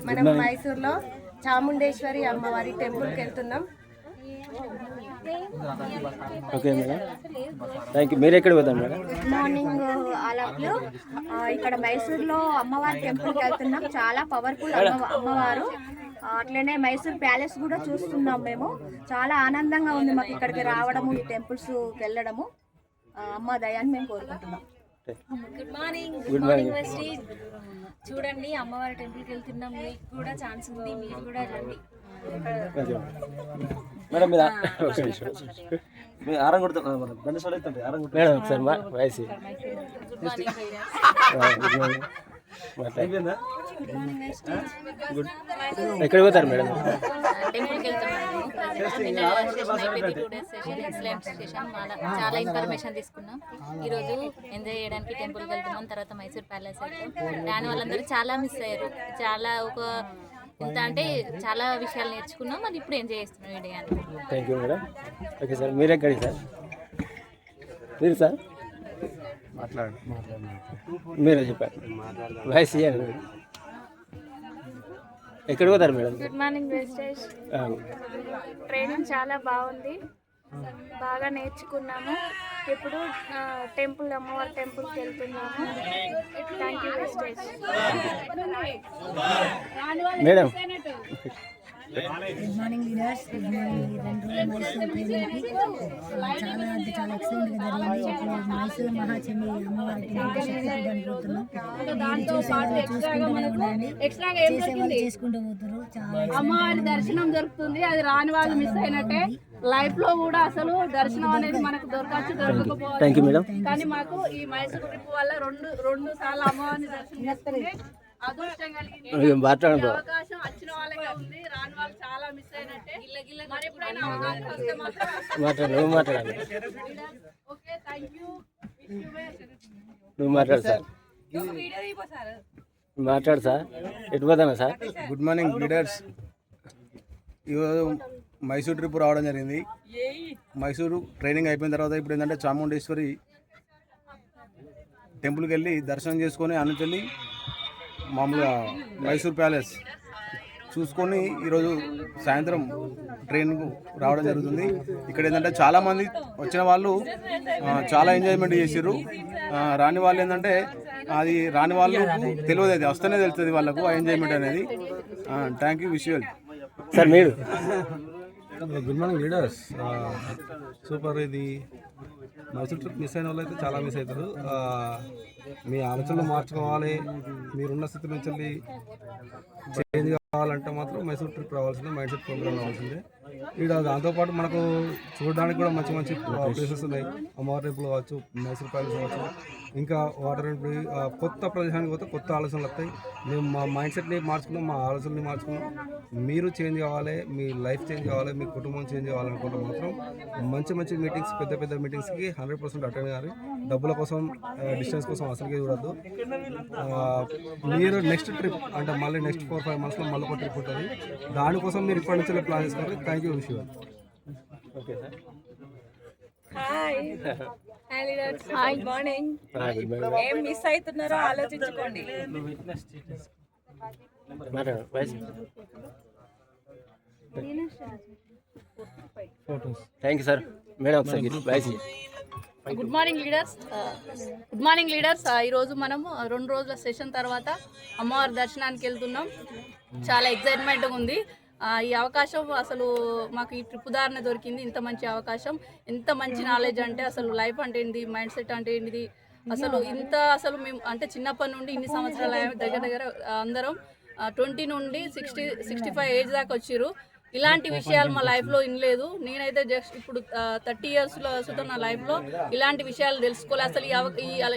మనం మైసూర్లో చాముండేశ్వరి అమ్మవారి టెంపుల్కి వెళ్తున్నాం. Okay madam, thank you. మీరు ఎక్కడ పోతాం మేడం? మార్నింగ్ అలాప్లో ఇక్కడ మైసూర్లో అమ్మవారి టెంపుల్కి వెళ్తున్నాం. చాలా పవర్ఫుల్ అమ్మవారు. అట్లనే మైసూర్ ప్యాలెస్ కూడా చూస్తున్నాం మేము. చాలా ఆనందంగా ఉంది మాకు ఇక్కడికి రావడము, ఈ టెంపుల్స్కి వెళ్ళడము. అమ్మ దయాన్ని మేము కోరుకుంటున్నాం. Good morning Vestige. చూడండి, అమ్మవారి టెంపుల్కి వెళ్తున్నాం. మీకు కూడా ఛాన్స్ ఉంది, మీరు కూడా రండి. మేడం మీరు ఆరం కొడుతుంది మేడం, ఒకసారి వయసు అయిపోయిందా? ఎక్కడికి పోతారు మేడం? టెంపుల్కి వెళ్తున్నాము. చాలా ఇన్ఫర్మేషన్ తీసుకున్నాం. ఈరోజు ఎంజాయ్ చేయడానికి టెంపుల్కి వెళ్తున్నాం. తర్వాత మైసూర్ ప్యాలెస్ వెళ్తాం. దాని వాళ్ళందరూ చాలా మిస్ అయ్యారు. చాలా ఇంత అంటే చాలా విషయాలు నేర్చుకున్నాం. అది ఇప్పుడు ఎంజాయ్ చేస్తున్నాం ఈ డే అని. Thank you madam. Okay sir, మీరు ఎక్కడికి సార్? మీరు సార్ మీరే చెప్పారు. వాయిస్ ఇవ్వండి. ఎక్కడికి పోతారు madam? Good morning Vestige. Training చాలా బాగుంది, బాగా నేర్చుకున్నాము. ఇప్పుడు టెంపుల్ అమ్మవారి టెంపుల్కి వెళ్తున్నాము. Thank you Vestige. Madam good morning leaders. Good morning. 2 రోజుల మైసూర్ ట్రైనింగ్కి చాలా అంటే చాలా ఎక్సలెంట్గా జరిగింది. ఇప్పుడు మైసూర్ మహాచండి అమ్మవారి టెంపుల్కి పోతున్నాం. చూసుకుంటూనే ఉండండి, చేసేవాళ్ళు చేసుకుంటూ పోతారు. చాలా అమ్మవారి దర్శనం దొరుకుతుంది. అది రాని వాళ్ళు మిస్ అయినట్టే. లైఫ్ లో కూడా అసలు దర్శనం అనేది మనకు దొరకకపోవచ్చు. కానీ మాకు ఈ మైసూర్ ట్రిప్ వల్ల రెండు సార్లు అమ్మవారిని దర్శనం చేసుకుంటే అదృష్టం కలిగింది. అవకాశం వచ్చిన వాళ్ళకే ఉంది, రాని వాళ్ళు చాలా మిస్ అయినట్టే. మరి ఎప్పుడైనా అవకాశం వస్తే మాత్రం ఓకే. Thank you. నువ్వు మాట్లాడు సార్. మాట్లాడు సార్. ఎటు పోతానా సార్? Good morning leaders. ఈరోజు మైసూర్ ట్రిప్ రావడం జరిగింది. మైసూరు ట్రైనింగ్ అయిపోయిన తర్వాత ఇప్పుడు ఏంటంటే చాముండేశ్వరి టెంపుల్కి వెళ్ళి దర్శనం చేసుకొని అనుచెల్లి మామూలుగా మైసూర్ ప్యాలెస్ చూసుకొని ఈరోజు సాయంత్రం ట్రైన్కు రావడం జరుగుతుంది. ఇక్కడ ఏంటంటే చాలామంది వచ్చిన వాళ్ళు చాలా ఎంజాయ్మెంట్ చేసారు. రాని వాళ్ళు ఏంటంటే అది రాని వాళ్ళు తెలియదు, అది వస్తేనే తెలుస్తుంది వాళ్ళకు ఆ ఎంజాయ్మెంట్ అనేది. Thank you. Wish you sir. మీరు గుడ్ మార్నింగ్ లీడర్స్. సూపర్. ఇది మైసూర్ ట్రిప్ మిస్ అయిన వాళ్ళు అయితే చాలా మిస్ అవుతారు. మీ ఆలోచనలు మార్చుకోవాలి. మీరున్న స్థితి నుంచి చేంజ్ కావాలంటే మాత్రం మైసూర్ ట్రిప్ రావాల్సిందే, మైండ్ సెట్ ప్రోగ్రామ్ రావాల్సిందే. ఇక్కడ దాంతోపాటు మనకు చూడడానికి కూడా మంచి మంచి ప్లేసెస్ ఉన్నాయి. అమ్మవారి టెంపుల్ కావచ్చు, మైసూర్ ప్యాలెస్ కావచ్చు, ఇంకా వాటర్ కొత్త ప్రదేశానికి పోతే కొత్త ఆలోచనలు వస్తాయి. మేము మా మైండ్ సెట్ని మార్చుకున్నాం, మా ఆలోచనని మార్చుకున్నాం. మీరు చేంజ్ కావాలి, మీ లైఫ్ చేంజ్ కావాలి, మీ కుటుంబం చేంజ్ కావాలనుకుంటే మాత్రం మంచి మంచి మీటింగ్స్, పెద్ద పెద్ద మీటింగ్స్కి 100% అటెండ్ కావాలి. డబ్బుల కోసం, డిస్టెన్స్ కోసం అసలుకే చూడద్దు. మీరు నెక్స్ట్ ట్రిప్ అంటే మళ్ళీ నెక్స్ట్ 4-5 monthsలో మళ్ళీ ఒక ట్రిప్ ఉంటుంది. దానికోసం మీరు ఇప్పటి నుంచి ప్లాన్ చేసుకోవాలి. Thank you. Wish you. Okay sir. Hi leaders. Good morning. ఏం మిస్ అవుతున్నారో ఆలోచించుకోండి. Thank you sir. మేడం ఒకసారి voice. Good morning leaders. Good morning leaders. ఈరోజు మనము 2 రోజుల సెషన్ తర్వాత అమ్మవారి దర్శనానికి వెళ్తున్నాం. చాలా ఎక్సైట్మెంట్గా ఉంది. ఈ అవకాశం అసలు మాకు ఈ ట్రిప్ దారినే దొరికింది. ఇంత మంచి అవకాశం, ఎంత మంచి నాలెడ్జ్ అంటే అసలు లైఫ్ అంటే ఏంటి, మైండ్ సెట్ అంటే ఏంటిది, అసలు ఇంత అసలు మేము అంటే చిన్నప్పటి నుండి ఇన్ని సంవత్సరాలు దగ్గర దగ్గర అందరం 20 నుండి 60-65 ఏజ్ దాకా వచ్చారు. ఇలాంటి విషయాలు మా లైఫ్లో వినలేదు. నేనైతే జస్ట్ ఇప్పుడు 30 yearsలో వస్తున్న నా లైఫ్లో ఇలాంటి విషయాలు తెలుసుకోవాలి. అసలు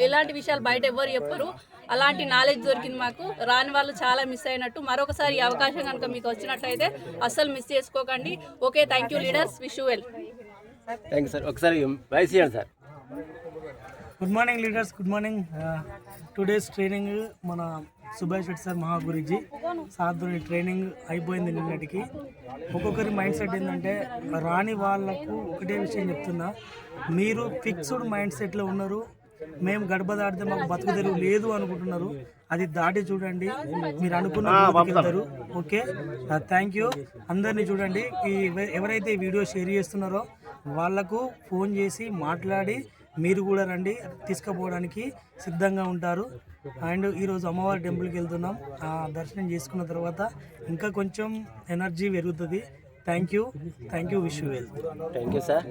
ఇలాంటి విషయాలు బయట ఎవరు చెప్పరు. అలాంటి నాలెడ్జ్ దొరికింది మాకు. రాని వాళ్ళు చాలా మిస్ అయినట్టు. మరొకసారి ఈ అవకాశం కనుక మీకు వచ్చినట్టయితే అస్సలు మిస్ చేసుకోకండి. Okay. Thank you leaders. Wish you well. Thank you sir. ఒకసారి వాయిస్ ఇవ్వండి sir. Good morning leaders. Good morning. 2 days training మన సుభాష్ రెడ్డి సార్ మహాగురుజీ సాధుని ట్రైనింగ్ అయిపోయింది నిన్నటికి. ఒక్కొక్కరి మైండ్ సెట్ ఏంటంటే రాని వాళ్ళకు ఒకటే విషయం చెప్తున్నా, మీరు ఫిక్స్డ్ మైండ్ సెట్లో ఉన్నారు. మేము గడప దాటితే మాకు బతుకు తెరువు లేదు అనుకుంటున్నారు. అది దాటి చూడండి, మీరు అనుకున్న వెళ్తారు. Okay, thank you. అందరినీ చూడండి, ఎవరైతే ఈ వీడియో షేర్ చేస్తున్నారో వాళ్లకు ఫోన్ చేసి మాట్లాడి మీరు కూడా రండి, తీసుకుపోవడానికి సిద్ధంగా ఉంటారు. అండ్ ఈరోజు అమ్మవారి టెంపుల్కి వెళ్తున్నాం. దర్శనం చేసుకున్న తర్వాత ఇంకా కొంచెం ఎనర్జీ పెరుగుతుంది. Thank you, wish you well. Thank you sir.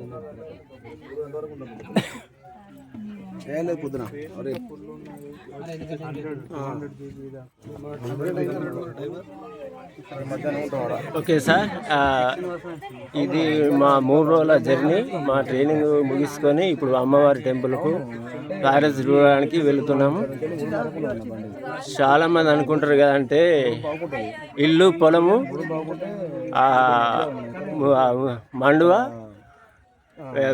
Okay sir, ఇది మా 3 రోజుల జర్నీ. మా ట్రైనింగ్ ముగించుకొని ఇప్పుడు అమ్మవారి టెంపుల్కు ప్యాలెస్ చూడడానికి వెళుతున్నాము. చాలామంది అనుకుంటారు కదంటే ఇల్లు పొలము మండువ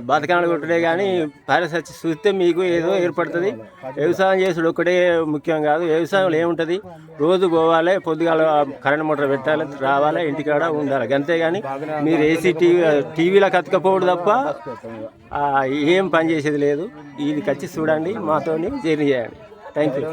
బతకాలు కొట్టడే కానీ ప్యాలెస్ వచ్చి చూస్తే మీకు ఏదో ఏర్పడుతుంది. వ్యవసాయం చేసుడు ఒక్కటే ముఖ్యం కాదు. వ్యవసాయంలో ఏముంటుంది, రోజు పోవాలి, పొద్దుగాల కరెంట్ మోటార్ పెట్టాలి, రావాలి, ఇంటికాడ ఉండాలి, అంతేగాని మీరు ఏసీ టీవీలో కతకపోవడం తప్ప ఏం పని చేసేది లేదు. ఇది వచ్చి చూడండి, మాతోని జర్నీ చేయండి. Thank you.